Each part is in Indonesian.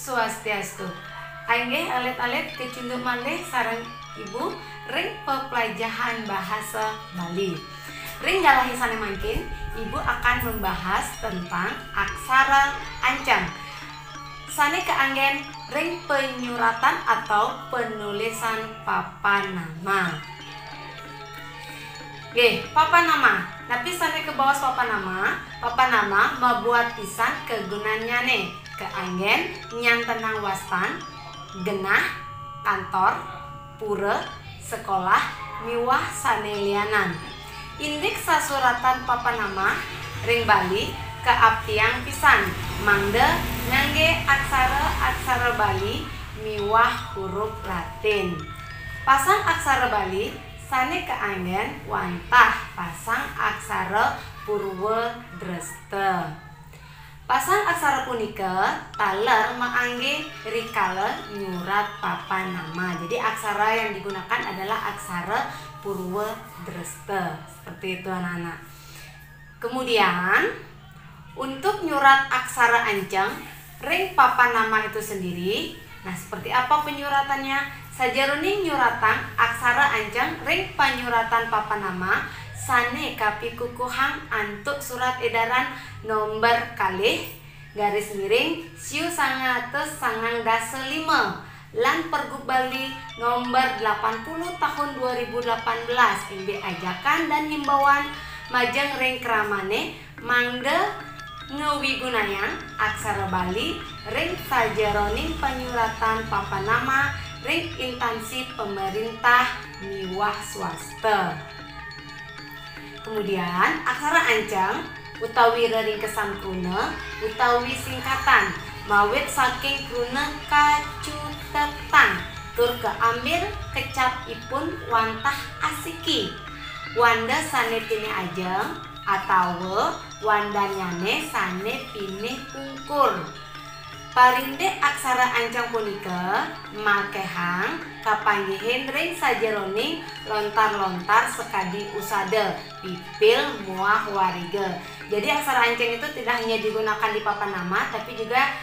Swastiastu. Ainggih alit-alit kecunduk malih sareng Ibu ring pepelajaran bahasa Bali. Ring galahi sane mangkin, Ibu akan membahas tentang aksara ancang. Sane keanggen ring penyuratan atau penulisan papan nama. Papan nama. Tapi sane ke bawah papan nama membuat pisan kegunaannya nih. Keanggen nyantenang wastan, genah, kantor, pura, sekolah, miwah sanelianan. Indik sasuratan papan nama ring Bali keaptiang pisan mangde ngangge aksara Bali miwah huruf Latin. Pasang aksara Bali sane keanggen wantah pasang aksara Purwa Dresta. Pasang aksara punika taler maangge rikala nyurat papan nama. Jadi aksara yang digunakan adalah aksara Purwa Dresta. Seperti itu anak-anak. Kemudian untuk nyurat aksara ancang ring papan nama itu sendiri. Nah, seperti apa penyuratannya? Sajaruni nyuratan aksara ancang ring panyuratan papan nama sane kapikukuhang antuk surat edaran nomor kalih garis miring siu 195 lan Pergub Bali nomor 80 tahun 2018 ini ajakan dan himbauan majeng ring keramane mangde ngewigunayan aksara Bali ring sajaroning penyuratan papan nama ring instansi pemerintah miwah swasta. Kemudian aksara ancang utawi reringkesan kruna utawi singkatan mawit saking kruna kacutetan tur keambil kecapipun wantah asiki wanda sane pini ajeng atau wandanyane sane pini pungkur. Parinde aksara ancang punika makehang kapanggihin ring sajeroning lontar-lontar sekadi usada pipil muah wariga. Jadi aksara ancang itu tidak hanya digunakan di papan nama tapi juga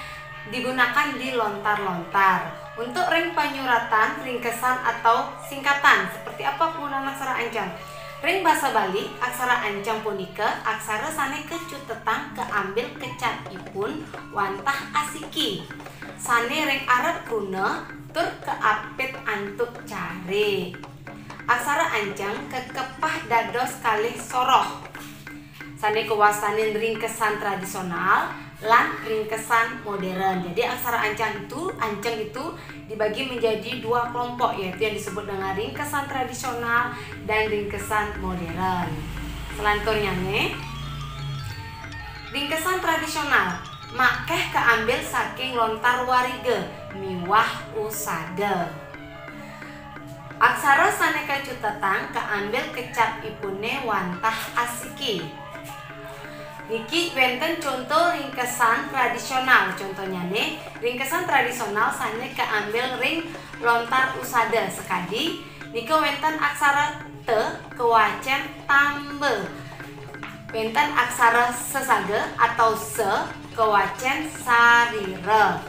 digunakan di lontar-lontar. Untuk ring penyuratan, ringkesan atau singkatan seperti apa penggunaan aksara ancang? Ring bahasa Bali, aksara ancang punika aksara sane kecutetang keambil kecapipun wantah asiki. Sane ring arep kuna tur keapit antuk cari. Aksara ancang kekepah dados kalih soroh. Sane kewasanin ringkesan tradisional lan ringkesan modern. Jadi aksara ancang itu dibagi menjadi dua kelompok, yaitu yang disebut dengan ringkesan tradisional dan ringkesan modern. Selanjutnya nih, ringkesan tradisional makeh keambil saking lontar warige miwah usada. Aksara sane kacutetang keambil kecapipune wantah asiki. Niki wenten contoh ringkesan tradisional. Contohnya nih, ringkesan tradisional sane keambil ring lontar usada sekadi. Niko wenten aksara te kewacen tambe. Wenten aksara sesaga atau se kewacen sarira.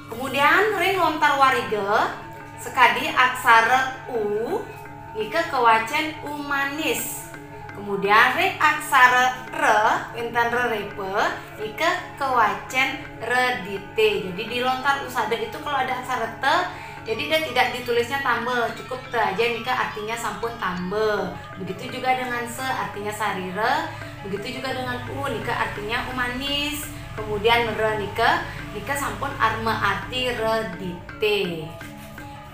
Kemudian ring lontar wariga sekadi aksara u nika kewacen umanis. Kemudian ring aksara re wenten rerepe ika kewacen redite. Jadi di lontar usada itu kalau ada aksara te jadi dia tidak ditulisnya tambe, cukup te aja nika artinya sampun tambe. Begitu juga dengan se artinya sarira, begitu juga dengan u nika artinya umanis. Kemudian re nika sampun arme arti redite.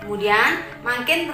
Kemudian makin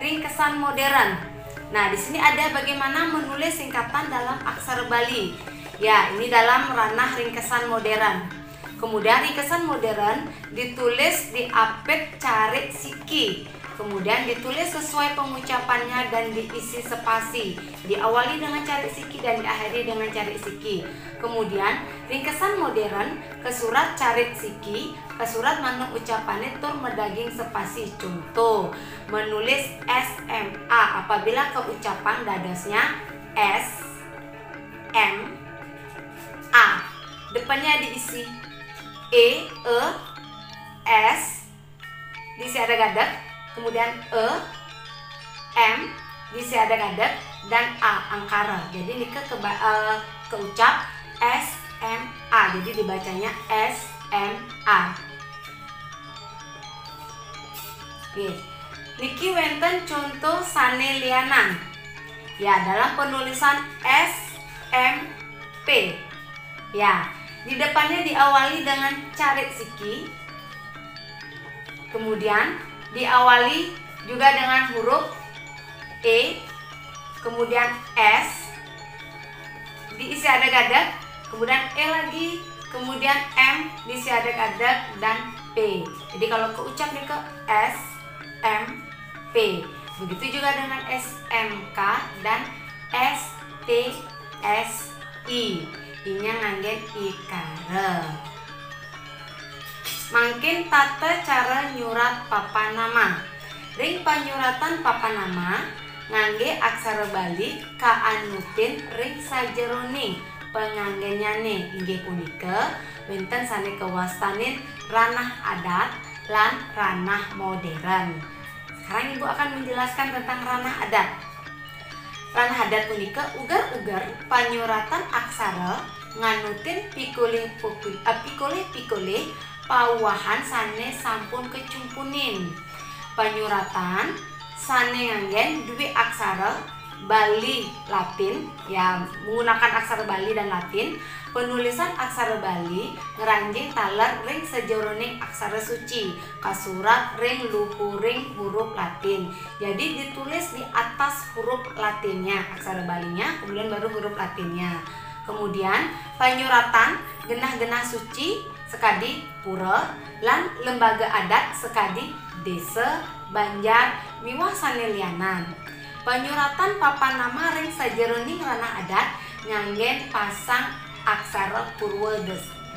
ringkesan modern. Nah, di sini ada bagaimana menulis singkatan dalam aksara Bali. Ya, ini dalam ranah ringkesan modern. Kemudian ringkesan modern ditulis di apit cari siki. Kemudian ditulis sesuai pengucapannya dan diisi spasi. Diawali dengan cari siki dan diakhiri dengan cari siki. Kemudian ringkesan modern ke surat cari siki, ke surat manung ucapannya tur medaging spasi. Contoh, menulis SMA apabila ke ucapan dadosnya S M A. Depannya diisi E S disiada gadeg, kemudian E, M disiada gadeg, dan A angkara. Jadi ini keucap SMA. Jadi dibacanya SMA. Oke. Niki wenten contoh sanelianan. Ya, dalam penulisan SMP. Ya, di depannya diawali dengan carit siki. Kemudian diawali juga dengan huruf E, kemudian S, diisi ada gadeg, kemudian E lagi, kemudian M diisi ada gadeg, dan P. Jadi kalau keucap nih ke S, M, P. Begitu juga dengan SMK dan ST, SI. I-nya nganggen ikare. Mangkin tata cara nyurat papan nama. Ring panyuratan papan nama ngangge aksara Bali kaanutin ring sajeroning penganggennya nih inggih punika wenten sane kewastanin ranah adat lan ranah modern. Sekarang Ibu akan menjelaskan tentang ranah adat. Ranah adat punika ugar-ugar panyuratan aksara nganutin pikulih pawahan sane sampun kecumpunin. Panyuratan sane nganggen duwe aksara Bali Latin, ya menggunakan aksara Bali dan Latin. Penulisan aksara Bali ngeranjing taler ring sejeroning aksara suci, kasurat ring luhuring huruf Latin. Jadi ditulis di atas huruf Latinnya aksara Balinya, kemudian baru huruf Latinnya. Kemudian panyuratan genah-genah suci sekadi pura lan lembaga adat sekadi desa, banjar, miwah sanelianan. Panyuratan papan nama ring sajeroning ranah adat nganggen pasang aksara purwa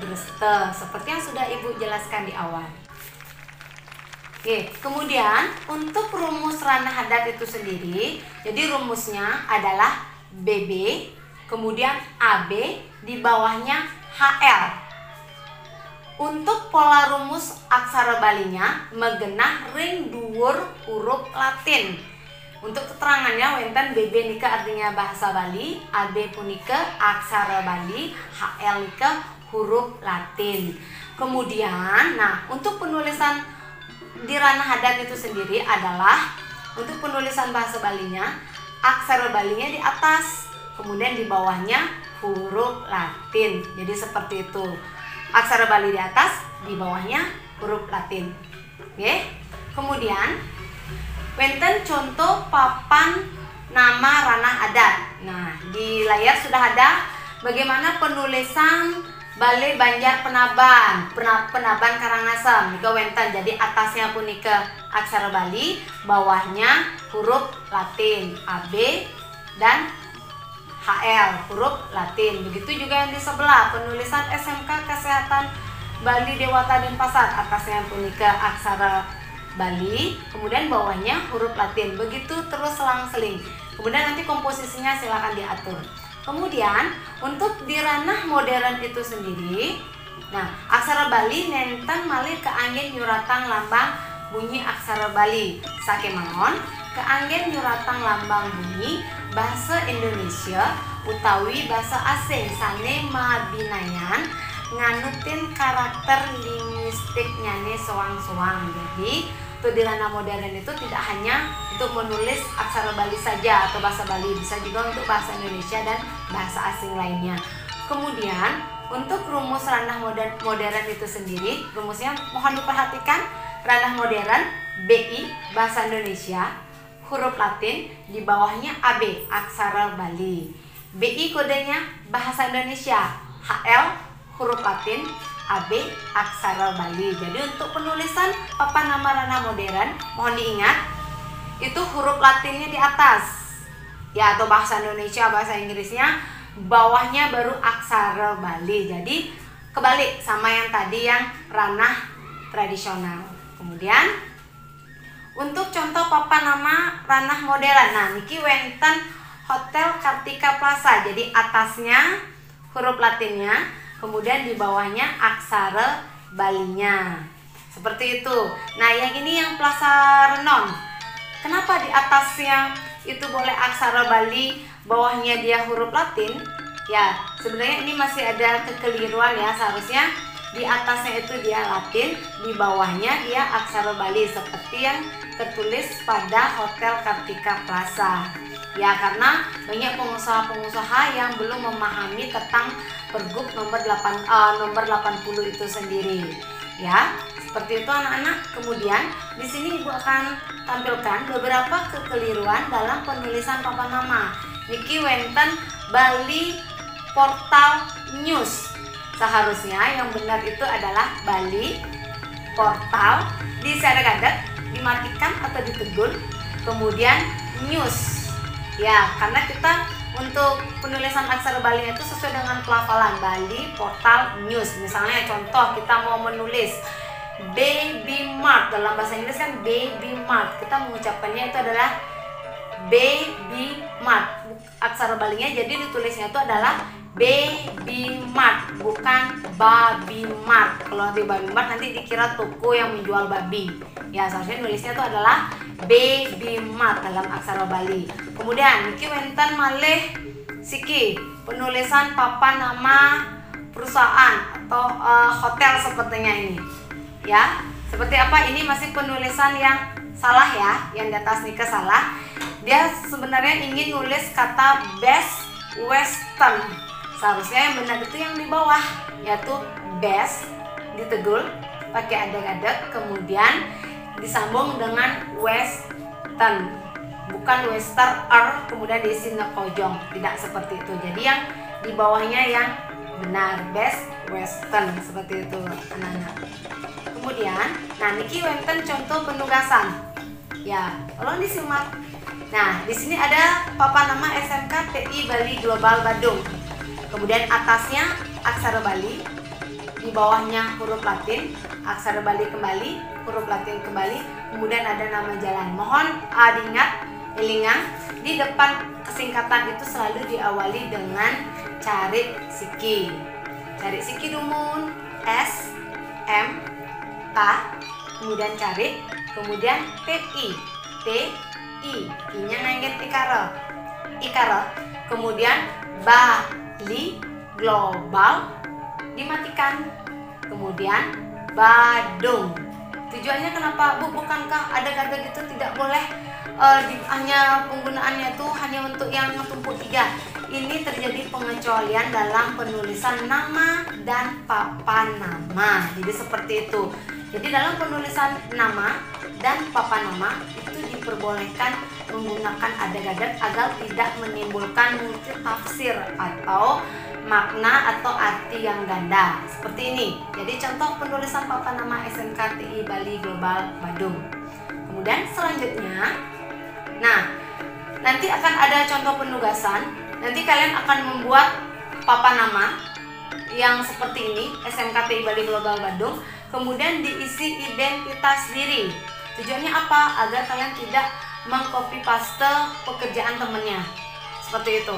dresta seperti yang sudah Ibu jelaskan di awal. Oke, kemudian untuk rumus ranah adat itu sendiri, jadi rumusnya adalah BB, kemudian AB, di bawahnya HL. Untuk pola rumus aksara Balinya megenah ring dhuwur huruf Latin. Untuk keterangannya wenten BB nika artinya bahasa Bali, AB punika aksara Bali, HL nika huruf Latin. Kemudian, nah untuk penulisan di ranah adat itu sendiri adalah untuk penulisan bahasa Balinya, aksara Balinya di atas, kemudian di bawahnya huruf Latin. Jadi seperti itu. Aksara Bali di atas, di bawahnya huruf Latin. Oke. Kemudian wenten contoh papan nama ranah adat. Nah, di layar sudah ada bagaimana penulisan Balai Banjar Penaban, Penaban Karangasem. Nika wenten, jadi atasnya punika aksara Bali, bawahnya huruf Latin, AB dan HL, huruf Latin. Begitu juga yang di sebelah, penulisan SMK Kesehatan Bali Dewata Denpasar, atasnya punika aksara Bali, kemudian bawahnya huruf Latin. Begitu terus selang-seling. Kemudian nanti komposisinya silakan diatur. Kemudian untuk di ranah modern itu sendiri, nah aksara Bali nenten malih keanggen nyuratan lambang bunyi aksara Bali. Sakemawon keanggen nyuratan lambang bunyi bahasa Indonesia utawi bahasa asing sane mabinayan nganutin karakter linguistiknya nih soang-soang. Jadi untuk di ranah modern itu tidak hanya untuk menulis aksara Bali saja atau bahasa Bali, bisa juga untuk bahasa Indonesia dan bahasa asing lainnya. Kemudian untuk rumus ranah modern itu sendiri, rumusnya mohon diperhatikan. Ranah modern BI bahasa Indonesia, huruf Latin, di bawahnya AB aksara Bali. BI kodenya bahasa Indonesia, HL huruf Latin, AB aksara Bali. Jadi untuk penulisan papan nama ranah modern mohon diingat itu huruf Latinnya di atas ya, atau bahasa Indonesia, bahasa Inggrisnya bawahnya baru aksara Bali. Jadi kebalik sama yang tadi yang ranah tradisional. Kemudian untuk contoh papan nama ranah modern, nah niki wenten Hotel Kartika Plaza. Jadi atasnya huruf Latinnya, kemudian di bawahnya aksara Balinya. Seperti itu. Nah, yang ini yang Plaza Renon. Kenapa di atasnya itu boleh aksara Bali, bawahnya dia huruf Latin? Ya, sebenarnya ini masih ada kekeliruan ya. Seharusnya di atasnya itu dia Latin, di bawahnya dia aksara Bali seperti yang tertulis pada Hotel Kartika Plaza. Ya, karena banyak pengusaha-pengusaha yang belum memahami tentang Pergub nomor 80 itu sendiri. Ya, seperti itu anak-anak. Kemudian di sini Ibu akan tampilkan beberapa kekeliruan dalam penulisan papan nama. Niki wenten Bali Portal News. Seharusnya yang benar itu adalah Bali Portal, disadar-sadar, dimatikan atau ditegul, kemudian news. Ya, karena kita untuk penulisan aksara Bali itu sesuai dengan pelafalan Bali Portal News. Misalnya contoh kita mau menulis Baby Mart, dalam bahasa Inggris kan Baby Mart, kita mengucapkannya itu adalah Baby Mart. Aksara Balinya jadi ditulisnya itu adalah Baby Mart, bukan Baby Mart. Kalau di Baby Mart nanti dikira toko yang menjual babi. Ya, seharusnya nulisnya itu adalah Baby Mart dalam aksara Bali. Kemudian niki wenten malih siki penulisan papan nama perusahaan atau hotel sepertinya ini. Ya, seperti apa? Ini masih penulisan yang salah ya, yang di atas nika salah. Dia sebenarnya ingin nulis kata Best Western. Seharusnya yang benar itu yang di bawah, yaitu best ditegul pakai adeg-adeg, kemudian disambung dengan western, bukan western kemudian diisi nekojong, tidak seperti itu. Jadi yang di bawahnya yang benar, best western, seperti itu anak-anak. Kemudian, nah niki wenten contoh penugasan. Ya, tolong disimak. Nah, di sini ada papan nama SMK TI Bali Global Badung. Kemudian atasnya aksara Bali, di bawahnya huruf Latin, aksara Bali kembali, huruf Latin kembali, kemudian ada nama jalan. Mohon diingat, elingan, di depan kesingkatan itu selalu diawali dengan cari siki. Cari siki dumun, S, M, K, kemudian cari, kemudian TI, T, I, I-nya nangget ikara, kemudian Bali Global dimatikan, kemudian Badung. Tujuannya kenapa Bu? Bukankah adeg-adeg itu tidak boleh hanya penggunaannya itu hanya untuk yang tumpuk 3. Ini terjadi pengecualian dalam penulisan nama dan papan nama. Jadi seperti itu. Jadi dalam penulisan nama dan papan nama itu diperbolehkan menggunakan adeg-adeg agar tidak menimbulkan multitafsir atau makna atau arti yang ganda. Seperti ini. Jadi contoh penulisan papan nama SMK TI Bali Global Badung. Kemudian selanjutnya, nah nanti akan ada contoh penugasan. Nanti kalian akan membuat papan nama yang seperti ini, SMK TI Bali Global Badung. Kemudian diisi identitas diri. Tujuannya apa? Agar kalian tidak mengcopy paste pekerjaan temennya. Seperti itu.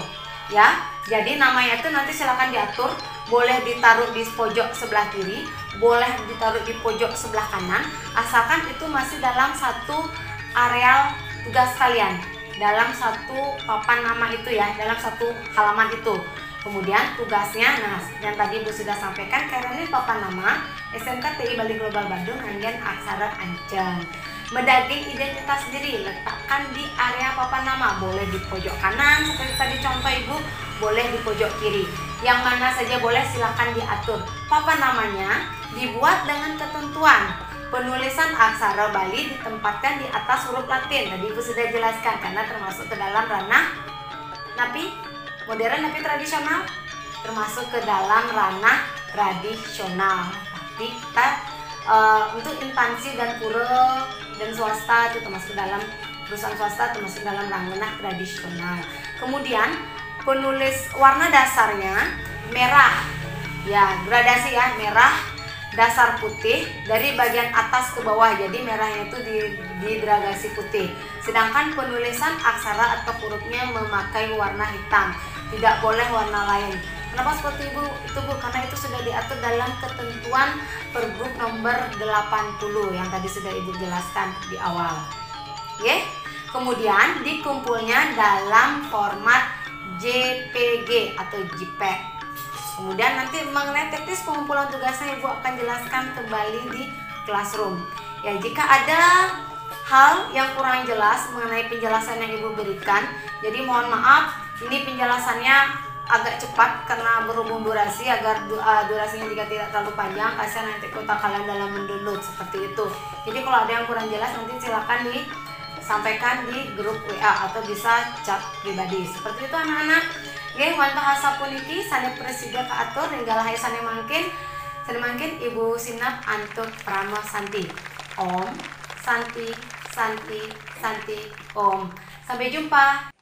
Ya, jadi namanya itu nanti silakan diatur. Boleh ditaruh di pojok sebelah kiri, boleh ditaruh di pojok sebelah kanan, asalkan itu masih dalam satu areal tugas kalian, dalam satu papan nama itu ya, dalam satu halaman itu. Kemudian tugasnya, nah yang tadi Bu sudah sampaikan, karena ini papan nama SMK TI Bali Global Badung hanggen aksara ancen. Mendaging identitas diri, letakkan di area papan nama, boleh di pojok kanan seperti tadi contoh Ibu, boleh di pojok kiri. Yang mana saja boleh, silakan diatur. Papan namanya dibuat dengan ketentuan. Penulisan aksara Bali ditempatkan di atas huruf Latin. Tadi Ibu sudah jelaskan karena termasuk ke dalam ranah napi modern, napi tradisional, termasuk ke dalam ranah tradisional. Tapi kita untuk instansi dan pura dan swasta itu termasuk dalam perusahaan swasta, termasuk dalam ranah tradisional. Kemudian penulis warna dasarnya merah, ya gradasi ya, merah dasar putih dari bagian atas ke bawah, jadi merahnya itu di gradasi putih. Sedangkan penulisan aksara atau hurufnya memakai warna hitam, tidak boleh warna lain. Kenapa seperti itu Bu? Karena itu sudah diatur dalam ketentuan Pergub nomor 80 yang tadi sudah Ibu jelaskan di awal. Oke? Kemudian dikumpulnya dalam format JPG atau JPEG. Kemudian nanti mengenai teknis pengumpulan tugasnya Ibu akan jelaskan kembali di classroom. Ya, jika ada hal yang kurang jelas mengenai penjelasan yang Ibu berikan, jadi mohon maaf, ini penjelasannya agak cepat karena berhubung durasi, agar durasinya juga tidak terlalu panjang, kasihan nanti kuota kalian dalam mendownload seperti itu. Jadi kalau ada yang kurang jelas nanti silakan disampaikan di grup WA atau bisa chat pribadi. Seperti itu anak-anak. Nggih, wantah sapuniki sane presida kaatur ninggal hae sane mangkin Ibu Sinap antuk Prama Santi. Om Santi Santi Santi Om. Sampai jumpa.